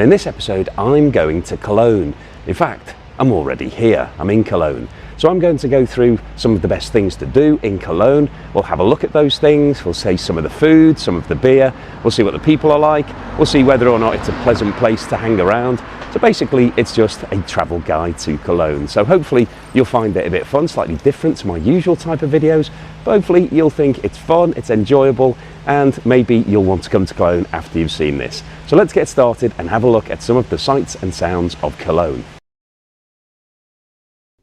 In this episode, I'm going to Cologne. In fact, I'm already here. I'm in Cologne. So I'm going to go through some of the best things to do in Cologne. We'll have a look at those things. We'll see some of the food, some of the beer. We'll see what the people are like. We'll see whether or not it's a pleasant place to hang around. So basically, it's just a travel guide to Cologne. So hopefully you'll find it a bit fun, slightly different to my usual type of videos. But hopefully you'll think it's fun, it's enjoyable, and maybe you'll want to come to Cologne after you've seen this. So let's get started and have a look at some of the sights and sounds of Cologne.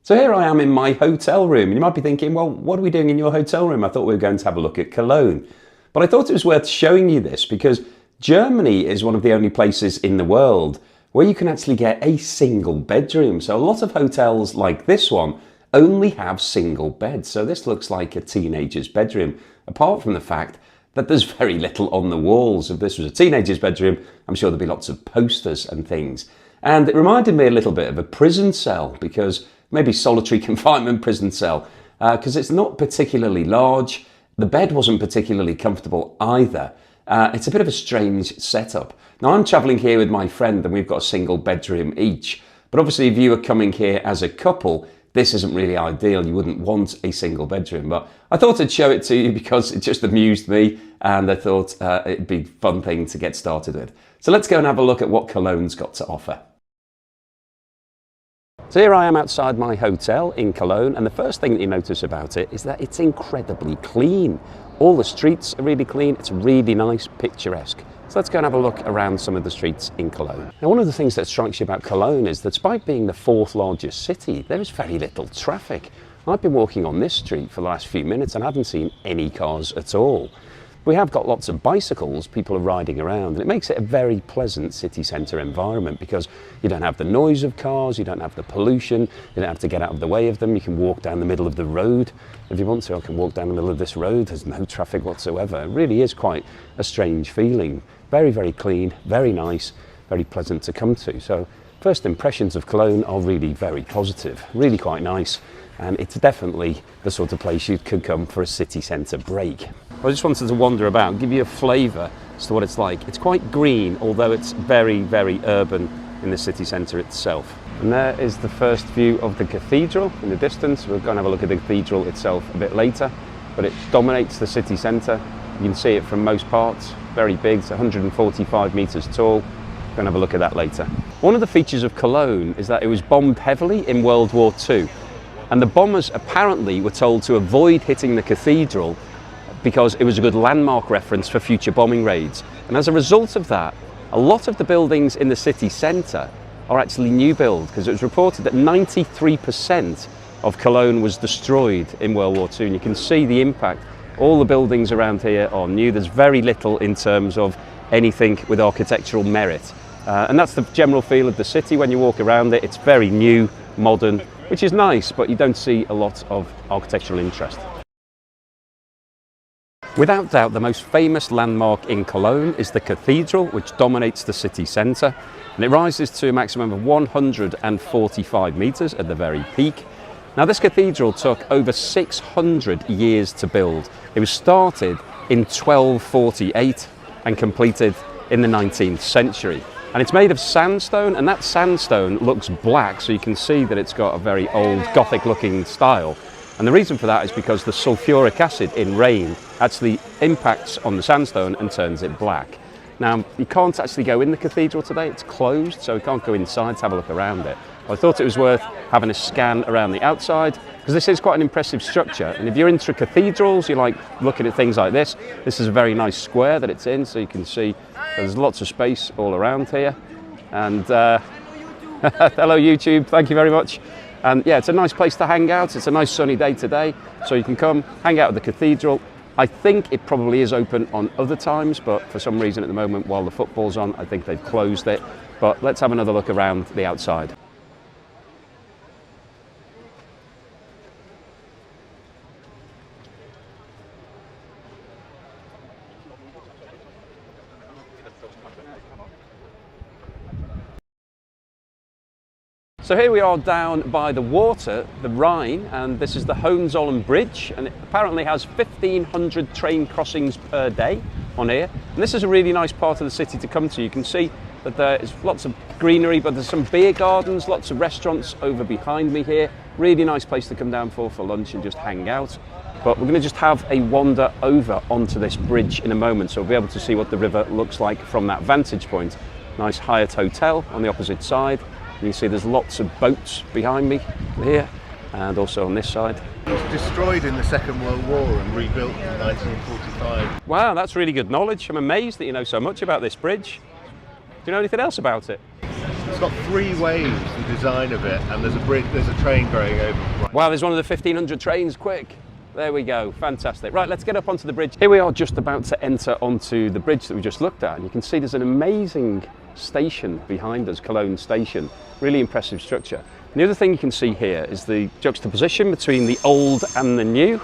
So here I am in my hotel room, and you might be thinking, well, what are we doing in your hotel room? I thought we were going to have a look at Cologne. But I thought it was worth showing you this because Germany is one of the only places in the world where you can actually get a single bedroom. So a lot of hotels like this one only have single beds. So this looks like a teenager's bedroom, apart from the fact that there's very little on the walls. If this was a teenager's bedroom, I'm sure there'd be lots of posters and things. And it reminded me a little bit of a prison cell, because maybe solitary confinement prison cell, because it's not particularly large. The bed wasn't particularly comfortable either. It's a bit of a strange setup. Now I'm traveling here with my friend and we've got a single bedroom each. But obviously if you were coming here as a couple, this isn't really ideal. You wouldn't want a single bedroom, but I thought I'd show it to you because it just amused me and I thought it'd be a fun thing to get started with. So let's go and have a look at what Cologne's got to offer. So here I am outside my hotel in Cologne, and the first thing that you notice about it is that it's incredibly clean. All the streets are really clean. It's really nice, picturesque. So let's go and have a look around some of the streets in Cologne. Now, one of the things that strikes you about Cologne is that despite being the fourth largest city, there is very little traffic. I've been walking on this street for the last few minutes and I haven't seen any cars at all. We have got lots of bicycles, people are riding around, and it makes it a very pleasant city centre environment because you don't have the noise of cars, you don't have the pollution, you don't have to get out of the way of them. You can walk down the middle of the road. If you want to, I can walk down the middle of this road. There's no traffic whatsoever. It really is quite a strange feeling. Very, very clean, very nice, very pleasant to come to. So first impressions of Cologne are really very positive, really quite nice. And it's definitely the sort of place you could come for a city centre break. I just wanted to wander about, give you a flavour as to what it's like. It's quite green, although it's very, very urban in the city centre itself. And there is the first view of the cathedral in the distance. We're going to have a look at the cathedral itself a bit later, but it dominates the city centre. You can see it from most parts, very big, it's 145 metres tall. We're going to have a look at that later. One of the features of Cologne is that it was bombed heavily in World War II. And the bombers apparently were told to avoid hitting the cathedral because it was a good landmark reference for future bombing raids. And as a result of that, a lot of the buildings in the city centre are actually new build, because it was reported that 93% of Cologne was destroyed in World War II. And you can see the impact. All the buildings around here are new. There's very little in terms of anything with architectural merit. And that's the general feel of the city when you walk around it. It's very new, modern, which is nice, but you don't see a lot of architectural interest. Without doubt, the most famous landmark in Cologne is the cathedral, which dominates the city centre, and it rises to a maximum of 145 metres at the very peak. Now, this cathedral took over 600 years to build. It was started in 1248 and completed in the 19th century. And it's made of sandstone, and that sandstone looks black, so you can see that it's got a very old Gothic looking style. And the reason for that is because the sulfuric acid in rain actually impacts on the sandstone and turns it black. Now, you can't actually go in the cathedral today, it's closed, so we can't go inside to have a look around it. I thought it was worth having a scan around the outside, because this is quite an impressive structure. And if you're into cathedrals, you like looking at things like this. This is a very nice square that it's in, so you can see there's lots of space all around here. And hello YouTube, thank you very much. And yeah, it's a nice place to hang out. It's a nice sunny day today, so you can come hang out at the cathedral. I think it probably is open on other times, but for some reason at the moment while the football's on, I think they've closed it. But let's have another look around the outside. So here we are down by the water, the Rhine, and this is the Hohenzollern Bridge, and it apparently has 1,500 train crossings per day on here. And this is a really nice part of the city to come to. You can see that there is lots of greenery, but there's some beer gardens, lots of restaurants over behind me here. Really nice place to come down for lunch and just hang out. But we're going to just have a wander over onto this bridge in a moment, so we'll be able to see what the river looks like from that vantage point. Nice Hyatt hotel on the opposite side. You can see there's lots of boats behind me here, and also on this side. It was destroyed in the Second World War and rebuilt in 1945. Wow, that's really good knowledge. I'm amazed that you know so much about this bridge. Do you know anything else about it? It's got 3 waves, the design of it, and there's a train going over. Right. Wow, there's one of the 1,500 trains, quick. There we go, fantastic. Right, let's get up onto the bridge. Here we are just about to enter onto the bridge that we just looked at, and you can see there's an amazing station behind us, Cologne station. Really impressive structure. And the other thing you can see here is the juxtaposition between the old and the new,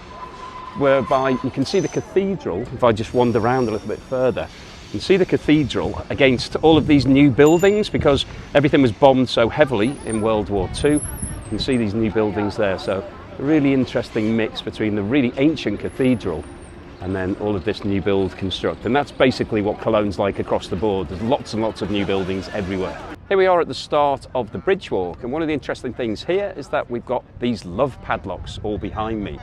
whereby you can see the cathedral. If I just wander around a little bit further, you can see the cathedral against all of these new buildings, because everything was bombed so heavily in World War II. You can see these new buildings there, so a really interesting mix between the really ancient cathedral and then all of this new build construct. And that's basically what Cologne's like across the board. There's lots and lots of new buildings everywhere. Here we are at the start of the bridge walk, and one of the interesting things here is that we've got these love padlocks all behind me.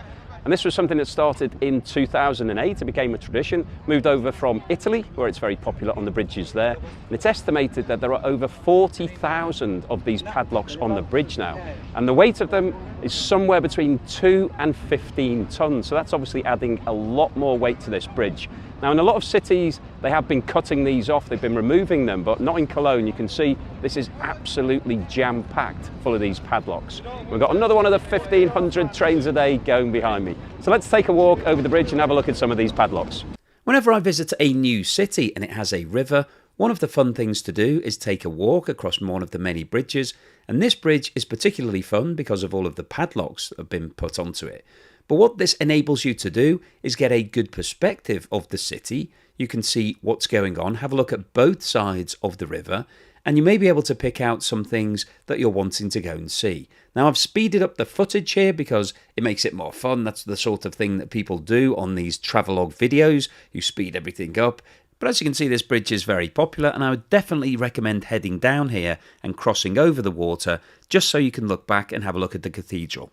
And this was something that started in 2008. It became a tradition, moved over from Italy, where it's very popular on the bridges there. And it's estimated that there are over 40,000 of these padlocks on the bridge now. And the weight of them is somewhere between 2 and 15 tons. So that's obviously adding a lot more weight to this bridge. Now, in a lot of cities, they have been cutting these off, they've been removing them, but not in Cologne. You can see this is absolutely jam-packed full of these padlocks. We've got another one of the 1,500 trains a day going behind me. So let's take a walk over the bridge and have a look at some of these padlocks. Whenever I visit a new city and it has a river, one of the fun things to do is take a walk across one of the many bridges, and this bridge is particularly fun because of all of the padlocks that have been put onto it. But what this enables you to do is get a good perspective of the city. You can see what's going on, have a look at both sides of the river, and you may be able to pick out some things that you're wanting to go and see. Now, I've speeded up the footage here because it makes it more fun. That's the sort of thing that people do on these travelogue videos. You speed everything up. But as you can see, this bridge is very popular, and I would definitely recommend heading down here and crossing over the water just so you can look back and have a look at the cathedral.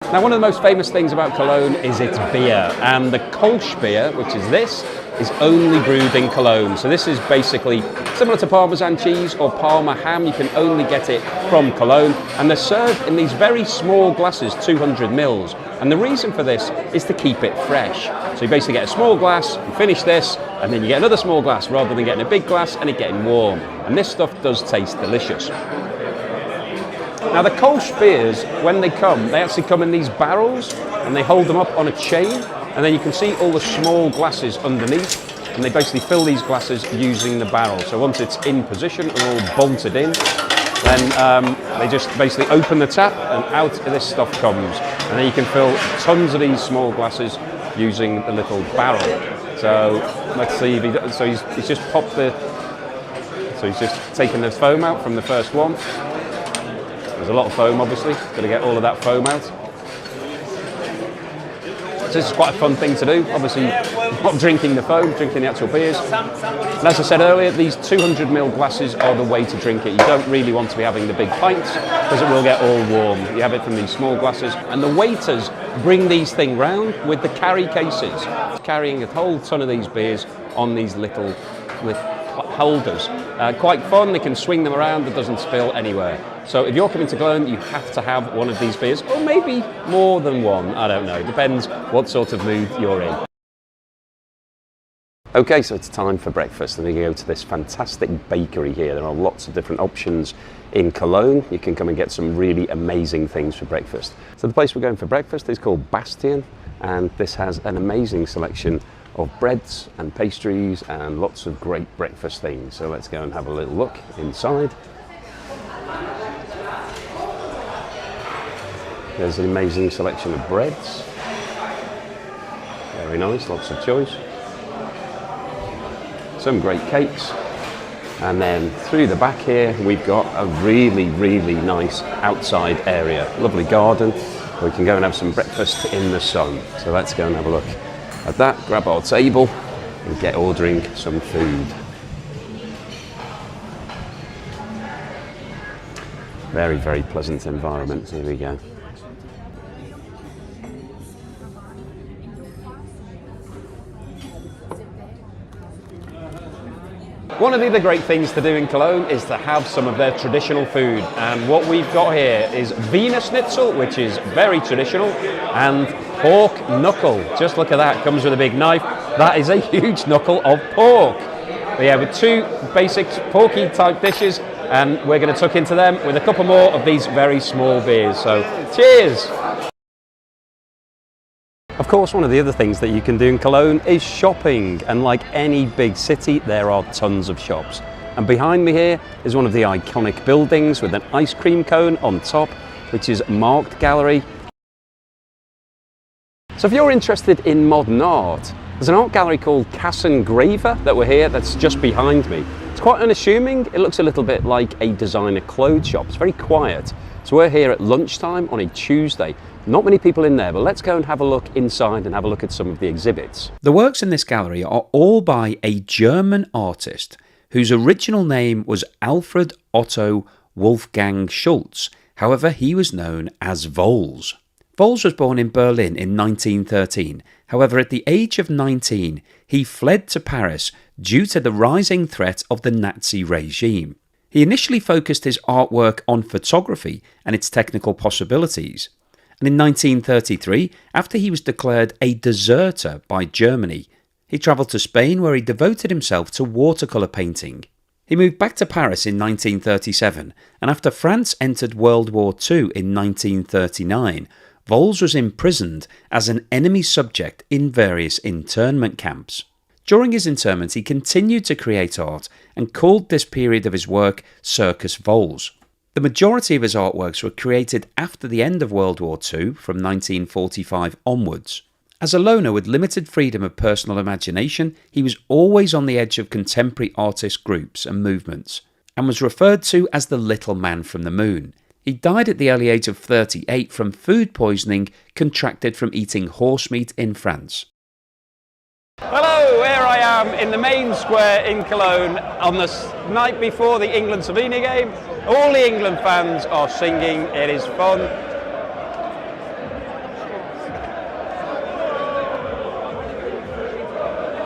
Now, one of the most famous things about Cologne is its beer, and the KOLSCH beer, which is this, is only brewed in Cologne. So this is basically similar to Parmesan cheese or Parma ham. You can only get it from Cologne, and they're served in these very small glasses, 200 mils. And the reason for this is to keep it fresh. So you basically get a small glass, you finish this, and then you get another small glass rather than getting a big glass and it getting warm. And this stuff does taste delicious. Now, the KOLSCH beers, when they come, they actually come in these barrels, and they hold them up on a chain, and then you can see all the small glasses underneath, and they basically fill these glasses using the barrel. So once it's in position and all bolted in, then they just basically open the tap and out this stuff comes. And then you can fill tons of these small glasses using the little barrel. So let's see if he's just popped he's just taken the foam out from the first one. There's a lot of foam, obviously. Got to get all of that foam out. So this is quite a fun thing to do. Obviously, not drinking the foam, drinking the actual beers. And as I said earlier, these 200 ml glasses are the way to drink it. You don't really want to be having the big pints because it will get all warm. You have it from these small glasses. And the waiters bring these things round with the carry cases, carrying a whole ton of these beers on these little holders. Quite fun, they can swing them around, it doesn't spill anywhere. So if you're coming to Cologne, you have to have one of these beers, or maybe more than one, I don't know, depends what sort of mood you're in. Okay, so it's time for breakfast, and we go to this fantastic bakery here. There are lots of different options in Cologne. You can come and get some really amazing things for breakfast. So the place we're going for breakfast is called Bastian, and this has an amazing selection of breads and pastries and lots of great breakfast things. So let's go and have a little look inside. There's an amazing selection of breads. Very nice, lots of choice. Some great cakes. And then through the back here, we've got a really, really nice outside area. Lovely garden where we can go and have some breakfast in the sun. So let's go and have a look at that, grab our table and get ordering some food. Very, very pleasant environment. Here we go. One of the other great things to do in Cologne is to have some of their traditional food, and what we've got here is Wiener Schnitzel, which is very traditional, and pork knuckle. Just look at that, comes with a big knife. That is a huge knuckle of pork. But yeah, with two basic porky type dishes, and we're going to tuck into them with a couple more of these very small beers. So cheers! Of course, one of the other things that you can do in Cologne is shopping, and like any big city, there are tons of shops. And behind me here is one of the iconic buildings with an ice cream cone on top, which is Markt Gallery. So if you're interested in modern art, there's an art gallery called Kassengraver that we're here, that's just behind me. It's quite unassuming. It looks a little bit like a designer clothes shop. It's very quiet. So we're here at lunchtime on a Tuesday. Not many people in there, but let's go and have a look inside and have a look at some of the exhibits. The works in this gallery are all by a German artist whose original name was Alfred Otto Wolfgang Schultz. However, he was known as Vols. Vols was born in Berlin in 1913. However, at the age of 19, he fled to Paris due to the rising threat of the Nazi regime. He initially focused his artwork on photography and its technical possibilities. And in 1933, after he was declared a deserter by Germany, he travelled to Spain where he devoted himself to watercolour painting. He moved back to Paris in 1937, and after France entered World War II in 1939, Vols was imprisoned as an enemy subject in various internment camps. During his internment, he continued to create art and called this period of his work Circus Vols. The majority of his artworks were created after the end of World War II, from 1945 onwards. As a loner with limited freedom of personal imagination, he was always on the edge of contemporary artist groups and movements, and was referred to as the Little Man from the Moon. He died at the early age of 38 from food poisoning contracted from eating horse meat in France. Hello, here I am in the main square in Cologne on the night before the England-Slovenia game. All the England fans are singing, it is fun.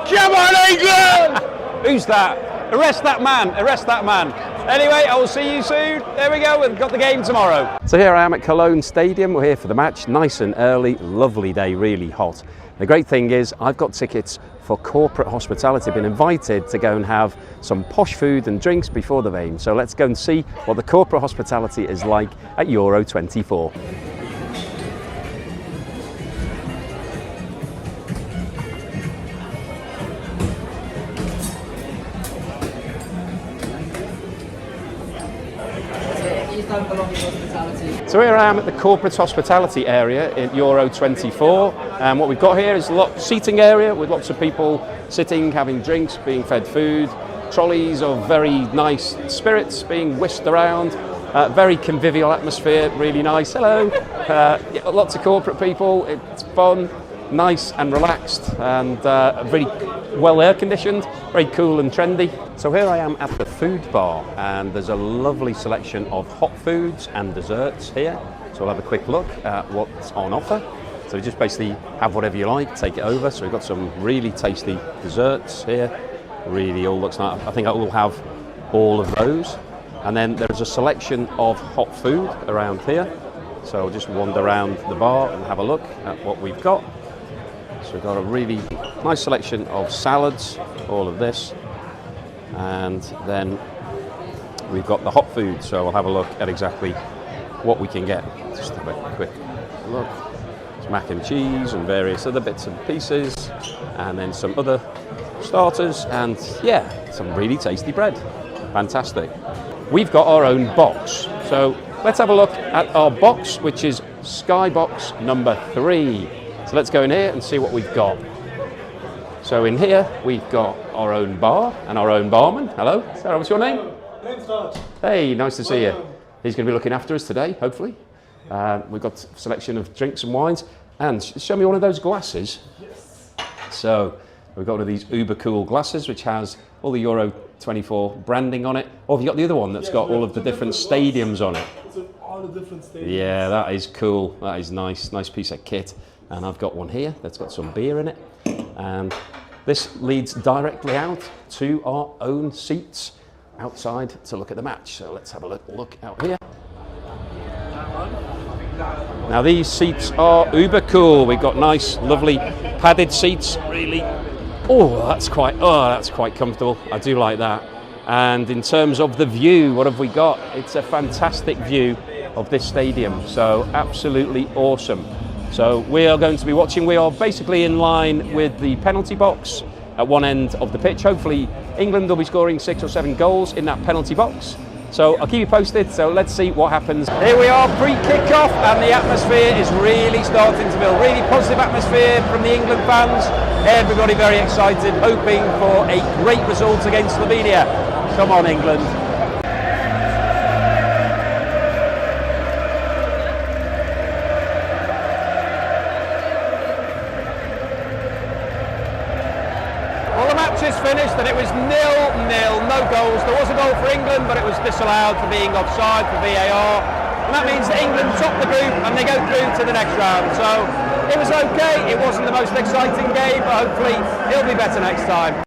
Come on, England! Who's that? Arrest that man, arrest that man. Anyway, I will see you soon. There we go, we've got the game tomorrow. So here I am at Cologne Stadium. We're here for the match, nice and early, lovely day, really hot. The great thing is I've got tickets for corporate hospitality. I've been invited to go and have some posh food and drinks before the game. So let's go and see what the corporate hospitality is like at Euro 24. So here I am at the corporate hospitality area in Euro 24, and what we've got here is a seating area with lots of people sitting, having drinks, being fed food, trolleys of very nice spirits being whisked around, very convivial atmosphere, really nice. Hello, yeah, lots of corporate people, it's fun, nice and relaxed, and really well air conditioned, very cool and trendy. So here I am at the food bar, and there's a lovely selection of hot foods and desserts here. So we'll have a quick look at what's on offer. So you just basically have whatever you like, take it over. So we've got some really tasty desserts here. Really all looks nice. I think I will have all of those. And then there's a selection of hot food around here. So I'll just wander around the bar and have a look at what we've got. So we've got a really nice selection of salads, all of this, and then we've got the hot food, so we'll have a look at exactly what we can get. Just have a quick look. It's mac and cheese and various other bits and pieces, and then some other starters, and yeah, some really tasty bread. Fantastic. We've got our own box, so let's have a look at our box, which is Skybox number 3. So let's go in here and see what we've got. So in here we've got our own bar and our own barman. Hello, Sarah, what's your name? Hey, nice to see you. He's going to be looking after us today, hopefully. We've got a selection of drinks and wines. And show me one of those glasses. Yes. So we've got one of these uber cool glasses which has all the Euro 24 branding on it. Or have you got the other one that's got all of the different stadiums on it? It's all the different stadiums. Yeah, that is cool. That is nice. Nice piece of kit. And I've got one here that's got some beer in it. And this leads directly out to our own seats outside to look at the match. So let's have a look out here. Now these seats are uber cool. We've got nice, lovely padded seats. Really, that's quite comfortable. I do like that. And in terms of the view, what have we got? It's a fantastic view of this stadium. So absolutely awesome. So we are going to be watching. We are basically in line with the penalty box at one end of the pitch. Hopefully England will be scoring 6 or 7 goals in that penalty box. So I'll keep you posted, so let's see what happens. Here we are, pre-kick-off, and the atmosphere is really starting to build. Really positive atmosphere from the England fans. Everybody very excited, hoping for a great result against Slovenia. Come on, England. Is finished and it was 0-0, no goals. There was a goal for England, but it was disallowed for being offside for VAR. And that means that England top the group and they go through to the next round. So it was okay. It wasn't the most exciting game, but hopefully it'll be better next time.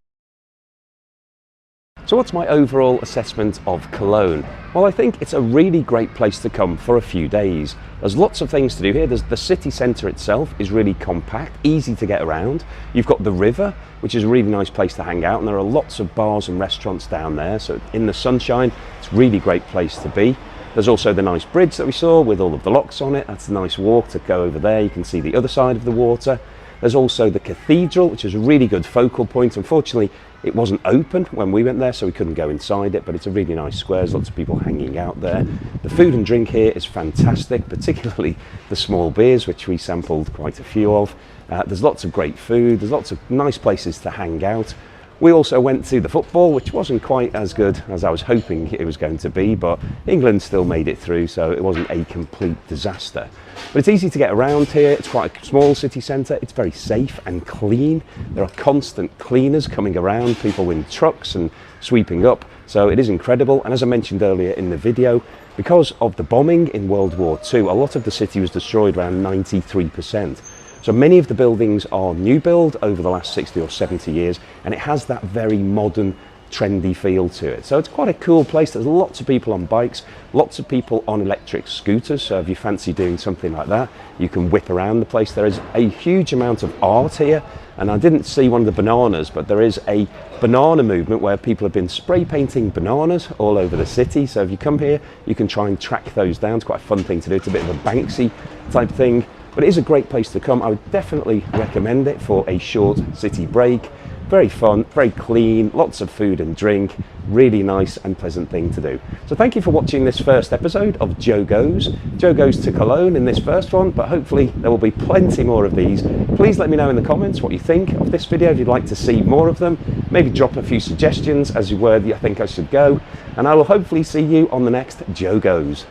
So what's my overall assessment of Cologne? Well, I think it's a really great place to come for a few days. There's lots of things to do here. The city centre itself is really compact, easy to get around. You've got the river, which is a really nice place to hang out, and there are lots of bars and restaurants down there. So in the sunshine, it's a really great place to be. There's also the nice bridge that we saw with all of the locks on it. That's a nice walk to go over there. You can see the other side of the water. There's also the cathedral, which is a really good focal point. Unfortunately, it wasn't open when we went there, so we couldn't go inside it, but it's a really nice square. There's lots of people hanging out there. The food and drink here is fantastic, particularly the small beers, which we sampled quite a few of. There's lots of great food. There's lots of nice places to hang out. We also went to the football, which wasn't quite as good as I was hoping it was going to be, but England still made it through, so it wasn't a complete disaster. But it's easy to get around here. It's quite a small city centre. It's very safe and clean. There are constant cleaners coming around, people in trucks and sweeping up. So it is incredible. And as I mentioned earlier in the video, because of the bombing in World War II, a lot of the city was destroyed, around 93%. So many of the buildings are new build over the last 60 or 70 years, and it has that very modern, trendy feel to it. So it's quite a cool place. There's lots of people on bikes, lots of people on electric scooters. So if you fancy doing something like that, you can whip around the place. There is a huge amount of art here, and I didn't see one of the bananas, but there is a banana movement where people have been spray painting bananas all over the city. So if you come here, you can try and track those down. It's quite a fun thing to do. It's a bit of a Banksy type thing. But it is a great place to come. I would definitely recommend it for a short city break. Very fun, very clean, lots of food and drink, really nice and pleasant thing to do. So thank you for watching this first episode of Joe Goes. Joe goes to Cologne in this first one, but hopefully there will be plenty more of these. Please let me know in the comments what you think of this video, if you'd like to see more of them. Maybe drop a few suggestions as to where you think I should go. And I will hopefully see you on the next Joe Goes.